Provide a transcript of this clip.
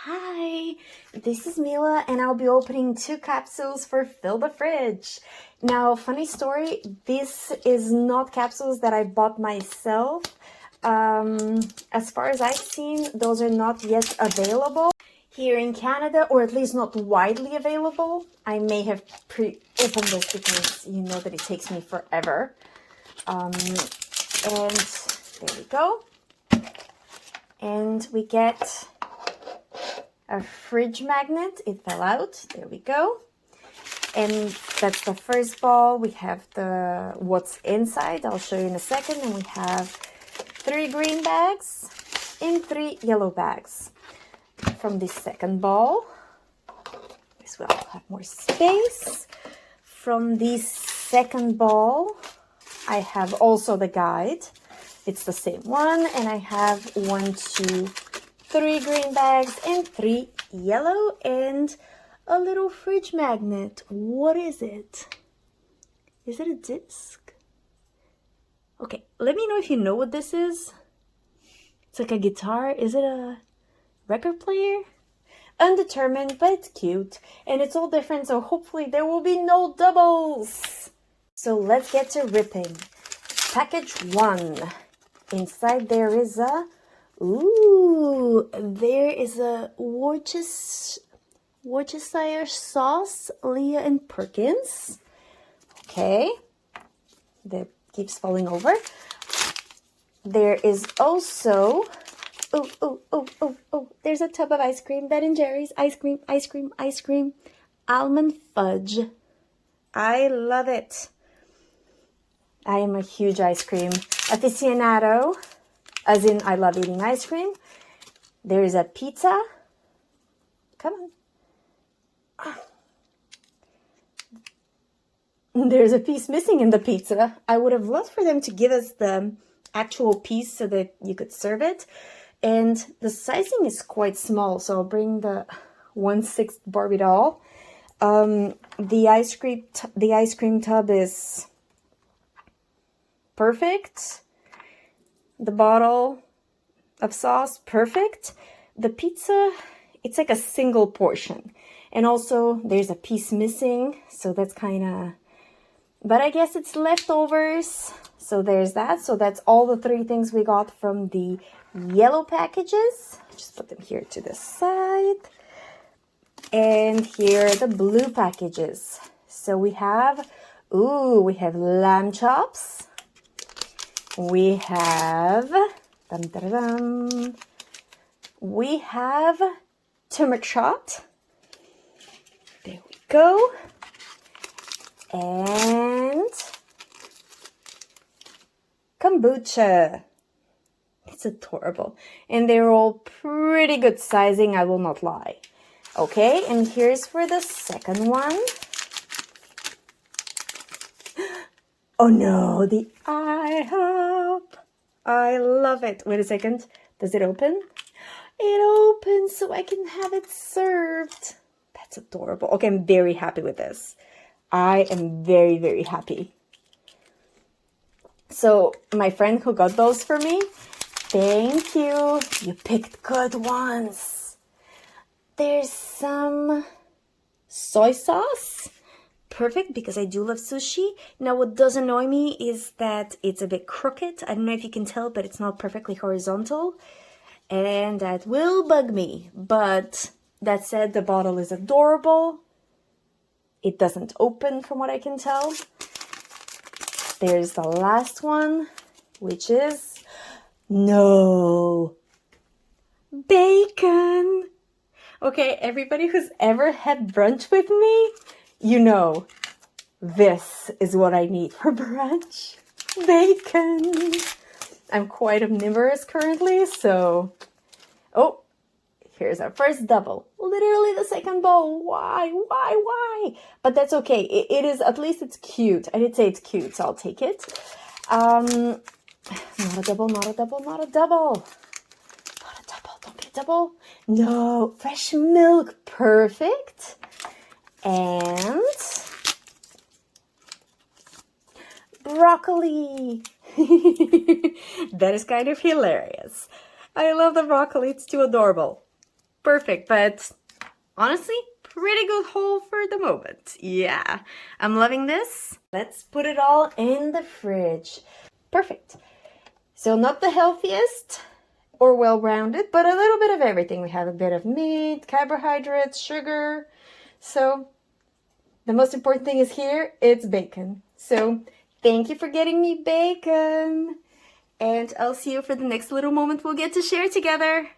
Hi, this is Mila and I'll be opening 2 capsules for Fill the Fridge. Now, funny story, this is not capsules that I bought myself. As far as I've seen, those are not yet available here in Canada, or at least not widely available. I may have pre-opened this because you know that it takes me forever. And there we go. And we get a fridge magnet. It fell out. There we go. And that's the first ball. We have the what's inside. I'll show you in a second. And we have 3 green bags and 3 yellow bags. From this second ball, this will have more space. From this second ball, I have also the guide. It's the same one, and I have 1, 2, 3 green bags and 3 yellow and a little fridge magnet. What is it? Is it a disc? Okay, let me know if you know what this is. It's like a guitar. Is it a record player? Undetermined, but it's cute and it's all different, so hopefully there will be no doubles. So let's get to ripping. Package 1. Inside there is a Worcestershire sauce, Leah and Perkins. Okay, that keeps falling over. There is also there's a tub of ice cream, Ben & Jerry's ice cream, almond fudge. I love it. I am a huge ice cream aficionado, as in I love eating ice cream. There is a pizza. Come on. There's a piece missing in the pizza. I would have loved for them to give us the actual piece so that you could serve it. And the sizing is quite small, so I'll bring the 1/6 Barbie doll. The ice cream tub is perfect. The bottle of sauce, perfect. The pizza, it's like a single portion. And also there's a piece missing, so that's kind of, but I guess it's leftovers. So there's that. So that's all the 3 things we got from the yellow packages. Just put them here to the side. And here are the blue packages. So we have lamb chops. We have, we have turmeric shot. There we go. And kombucha. It's adorable. And they're all pretty good sizing, I will not lie. Okay, and here's for the second one. Oh no, the IHOP. I love it. Wait a second. Does it open? It opens so I can have it served. That's adorable. Okay, I'm very happy with this. I am very, very happy. So my friend who got those for me, thank you. You picked good ones. There's some soy sauce. Perfect, because I do love sushi. Now, what does annoy me is that it's a bit crooked. I don't know if you can tell, but it's not perfectly horizontal. And that will bug me. But that said, the bottle is adorable. It doesn't open from what I can tell. There's the last one, which is bacon. Okay, everybody who's ever had brunch with me, you know, this is what I need for brunch. Bacon. I'm quite omnivorous currently, so... Oh, here's our first double. Literally the second bowl. Why? But that's okay. It is, at least it's cute. I did say it's cute, so I'll take it. Not a double. Don't be a double. No, fresh milk. Perfect. And broccoli. That is kind of hilarious. I love the broccoli. It's too adorable. perfect, but honestly, pretty good haul for the moment. Yeah, I'm loving this. Let's put it all in the fridge. Perfect. So not the healthiest or well-rounded, but a little bit of everything. We have a bit of meat, carbohydrates, sugar. So the most important thing is here, it's bacon. So thank you for getting me bacon. And I'll see you for the next little moment we'll get to share together.